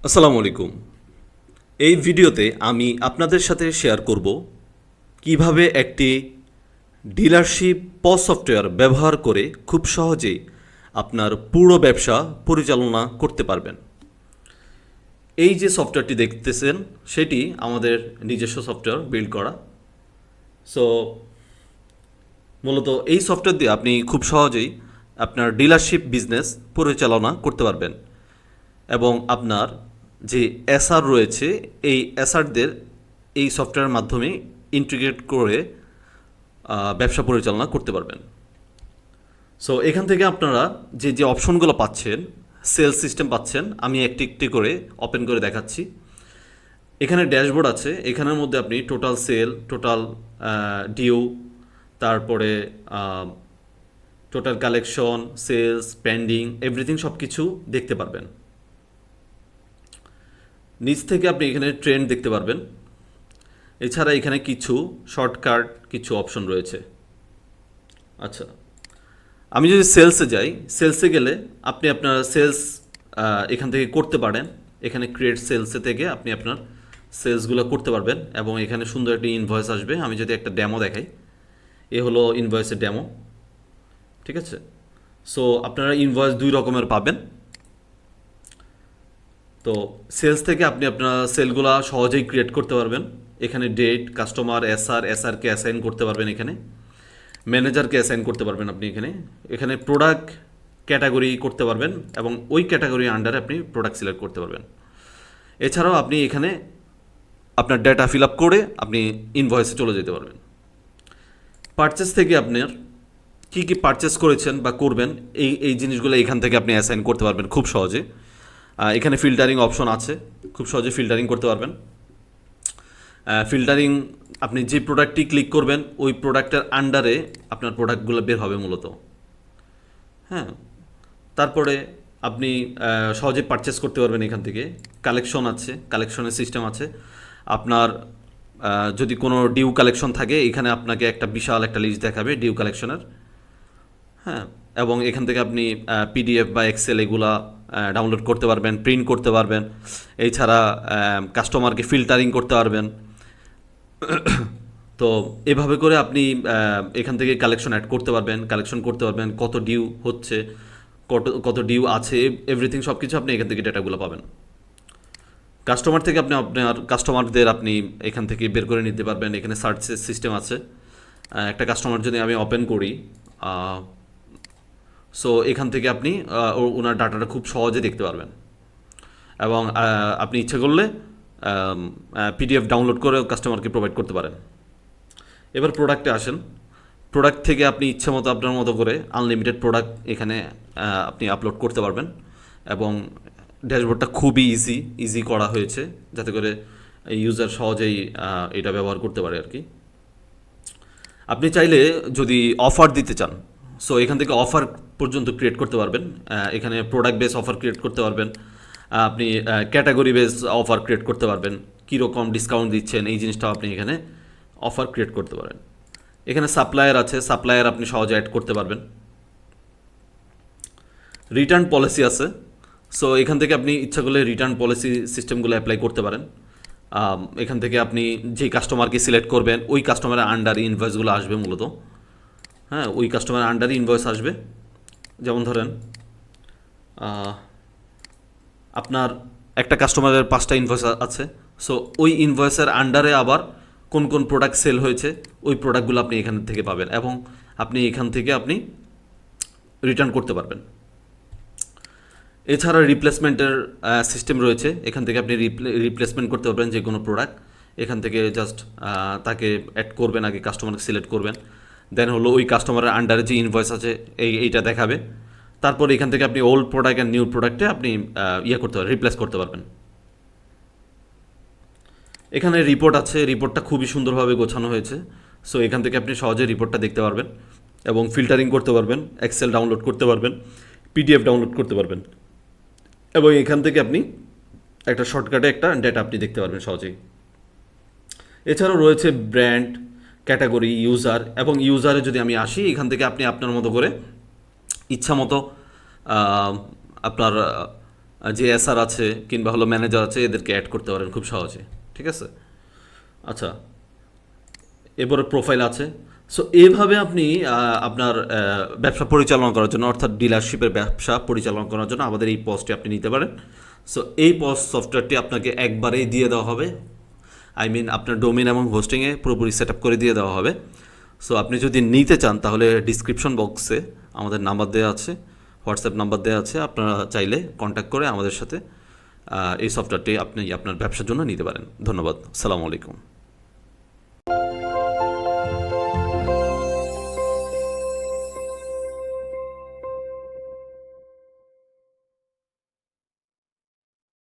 আসসালামু আলাইকুম। এই ভিডিওতে আমি আপনাদের সাথে শেয়ার করব কিভাবে একটি ডিলারশিপ পজ সফটওয়্যার ব্যবহার করে খুব সহজেই আপনার পুরো ব্যবসা পরিচালনা করতে পারবেন। এই যে সফটওয়্যারটি দেখতেছেন সেটি আমাদের নিজস্ব সফটওয়্যার বিল্ড করা। সো মূলত এই সফটওয়্যার দিয়ে আপনি খুব সহজেই আপনার ডিলারশিপ বিজনেস পরিচালনা করতে পারবেন এবং আপনার যে এসআর রয়েছে এই এসআরদের এই সফটওয়্যারের মাধ্যমে ইন্টিগ্রেট করে ব্যবসা পরিচালনা করতে পারবেন। সো এখান থেকে আপনারা যে যে অপশনগুলো পাচ্ছেন, সেলস সিস্টেম পাচ্ছেন, আমি একটি একটি করে ওপেন করে দেখাচ্ছি। এখানে ড্যাশবোর্ড আছে, এখানের মধ্যে আপনি টোটাল সেল, টোটাল ডিউ, তারপরে total collection, sales, pending, everything সব কিছু দেখতে পারবেন। নিচ থেকে আপনি এখানে ট্রেন্ড দেখতে পারবেন। এছাড়া এখানে কিছু শর্টকাট কিছু অপশন রয়েছে। আচ্ছা, আমি যদি সেলসে যাই, সেলসে গেলে আপনি আপনার সেলস এখান থেকে করতে পারেন। এখানে ক্রিয়েট সেলসে থেকে আপনি আপনার সেলসগুলো করতে পারবেন এবং এখানে সুন্দর একটি ইনভয়েস আসবে। আমি যদি একটা ডেমো দেখাই, এ হলো ইনভয়েসের ডেমো। ঠিক আছে, সো আপনারা ইনভয়েস দুই রকমের পাবেন। তো সেলস থেকে আপনি আপনার সেলগুলো সহজেই ক্রিয়েট করতে পারবেন। এখানে ডেট, কাস্টমার, এসআরকে অ্যাসাইন করতে পারবেন, এখানে ম্যানেজারকে অ্যাসাইন করতে পারবেন আপনি এখানে এখানে প্রোডাক্ট ক্যাটাগরি করতে পারবেন এবং ওই ক্যাটাগরি আন্ডারে আপনি প্রোডাক্ট সিলেক্ট করতে পারবেন। এছাড়াও আপনি এখানে আপনার ডেটা ফিল আপ করে আপনি ইনভয়েসে চলে যেতে পারবেন। পারচেস থেকে আপনার কী কী পারচেস করেছেন বা করবেন এই এই জিনিসগুলো এখান থেকে আপনি অ্যাসাইন করতে পারবেন খুব সহজে। এখানে ফিল্টারিং অপশন আছে, খুব সহজে ফিল্টারিং করতে পারবেন। ফিল্টারিং আপনি যে প্রোডাক্টটি ক্লিক করবেন ওই প্রোডাক্টের আন্ডারে আপনার প্রোডাক্টগুলো বের হবে মূলত। হ্যাঁ, তারপরে আপনি সহজে পারচেস করতে পারবেন এখান থেকে। কালেকশন আছে, কালেকশনের সিস্টেম আছে। আপনার যদি কোনো ডিউ কালেকশন থাকে এখানে আপনাকে একটা বিশাল একটা লিস্ট দেখাবে ডিউ কালেকশনের। হ্যাঁ, এবং এখান থেকে আপনি পিডিএফ বা এক্সেল এগুলা ডাউনলোড করতে পারবেন, প্রিন্ট করতে পারবেন। এছাড়া কাস্টমারকে ফিল্টারিং করতে পারবেন। তো এভাবে করে আপনি এখান থেকে কালেকশন অ্যাড করতে পারবেন, কালেকশন করতে পারবেন, কত ডিউ হচ্ছে, কত কত ডিউ আছে, এভরিথিং সব কিছু আপনি এখান থেকে ডেটাগুলো পাবেন। কাস্টমার থেকে আপনি আপনার কাস্টমারদের আপনি এখান থেকে বের করে নিতে পারবেন। এখানে সার্চ সিস্টেম আছে। একটা কাস্টমার যদি আমি ওপেন করি, সো এখান থেকে আপনি ওনার ডাটাটা খুব সহজে দেখতে পারবেন এবং আপনি ইচ্ছে করলে পিডিএফ ডাউনলোড করে কাস্টমারকে প্রোভাইড করতে পারেন। এবার প্রোডাক্টে আসেন। প্রোডাক্ট থেকে আপনি ইচ্ছে মতো আপনার মতো করে আনলিমিটেড প্রোডাক্ট এখানে আপনি আপলোড করতে পারবেন এবং ড্যাশবোর্ডটা খুবই ইজি করা হয়েছে যাতে করে ইউজার সহজেই এটা ব্যবহার করতে পারে আর কি। আপনি চাইলে যদি অফার দিতে চান, সো এখান থেকে অফার পর্যন্ত ক্রিয়েট করতে পারবেন। এখানে প্রোডাক্ট বেস অফার ক্রিয়েট করতে পারবেন, আপনি ক্যাটাগরি বেস অফার ক্রিয়েট করতে পারবেন, কীরকম ডিসকাউন্ট দিচ্ছেন এই জিনিসটাও আপনি এখানে অফার ক্রিয়েট করতে পারেন। এখানে সাপ্লায়ার আছে, সাপ্লায়ার আপনি সহজে অ্যাড করতে পারবেন। রিটার্ন পলিসি আছে, সো এখান থেকে আপনি ইচ্ছা করলে রিটার্ন পলিসি সিস্টেমগুলো অ্যাপ্লাই করতে পারেন। এখান থেকে আপনি যেই কাস্টমারকে সিলেক্ট করবেন ওই কাস্টমারের আন্ডার ইনভয়েসগুলো আসবে মূলত। হ্যাঁ, ওই কাস্টমারের আন্ডার ইনভয়েস আসবে। যেমন ধরেন আপনার একটা কাস্টমারের 5টা ইনভয়েস আছে, সো ওই ইনভয়েসের আন্ডারে আবার কোন কোন প্রোডাক্ট সেল হয়েছে ওই প্রোডাক্টগুলো আপনি এখান থেকে পাবেন এবং আপনি এখান থেকে আপনি রিটার্ন করতে পারবেন। এছাড়া রিপ্লেসমেন্টের সিস্টেম রয়েছে, এখান থেকে আপনি রিপ্লেসমেন্ট করতে পারবেন যে কোনো প্রোডাক্ট। এখান থেকে জাস্ট তাকে অ্যাড করবেন, আগে কাস্টমারকে সিলেক্ট করবেন, দেন হলো ওই কাস্টমারের আন্ডারে যে ইনভয়েস আছে এইটা দেখাবে। তারপর এখান থেকে আপনি ওল্ড প্রোডাক্ট অ্যান্ড নিউ প্রোডাক্টে আপনি করতে পারবেন, রিপ্লেস করতে পারবেন। এখানে রিপোর্ট আছে, রিপোর্টটা খুবই সুন্দরভাবে গোছানো হয়েছে। সো এখান থেকে আপনি সহজে রিপোর্টটা দেখতে পারবেন এবং ফিল্টারিং করতে পারবেন, এক্সেল ডাউনলোড করতে পারবেন, পিডিএফ ডাউনলোড করতে পারবেন এবং এখান থেকে আপনি একটা শর্টকাটে একটা ডেটা আপনি দেখতে পারবেন সহজেই। এছাড়াও রয়েছে ব্র্যান্ড, ক্যাটাগরি, ইউজার এবং ইউজারে যদি আমি আসি, এখান থেকে আপনি আপনার মতো করে ইচ্ছা মতো আপনার যে এসআর আছে কিংবা হলো ম্যানেজার আছে এদেরকে অ্যাড করতে পারেন খুব সহজে। ঠিক আছে, আচ্ছা, এরপরে প্রোফাইল আছে। সো এইভাবে আপনি আপনার ব্যবসা পরিচালনা করার জন্য, অর্থাৎ ডিলারশিপের ব্যবসা পরিচালনা করার জন্য আমাদের এই পজটি আপনি নিতে পারেন। সো এই পজ সফটওয়্যারটি আপনাকে একবারেই দিয়ে দেওয়া হবে, আই মিন আপনার ডোমেন এবং হোস্টিংয়ে পুরোপুরি সেট আপ করে দিয়ে দেওয়া হবে। সো আপনি যদি নিতে চান তাহলে ডিসক্রিপশন বক্সে আমাদের নাম্বার দেওয়া আছে, হোয়াটসঅ্যাপ নাম্বার দেওয়া আছে, আপনারা চাইলে কন্ট্যাক্ট করে আমাদের সাথে এই সফটওয়্যারটি আপনি আপনার ব্যবসার জন্য নিতে পারেন। ধন্যবাদ, আসসালামু আলাইকুম।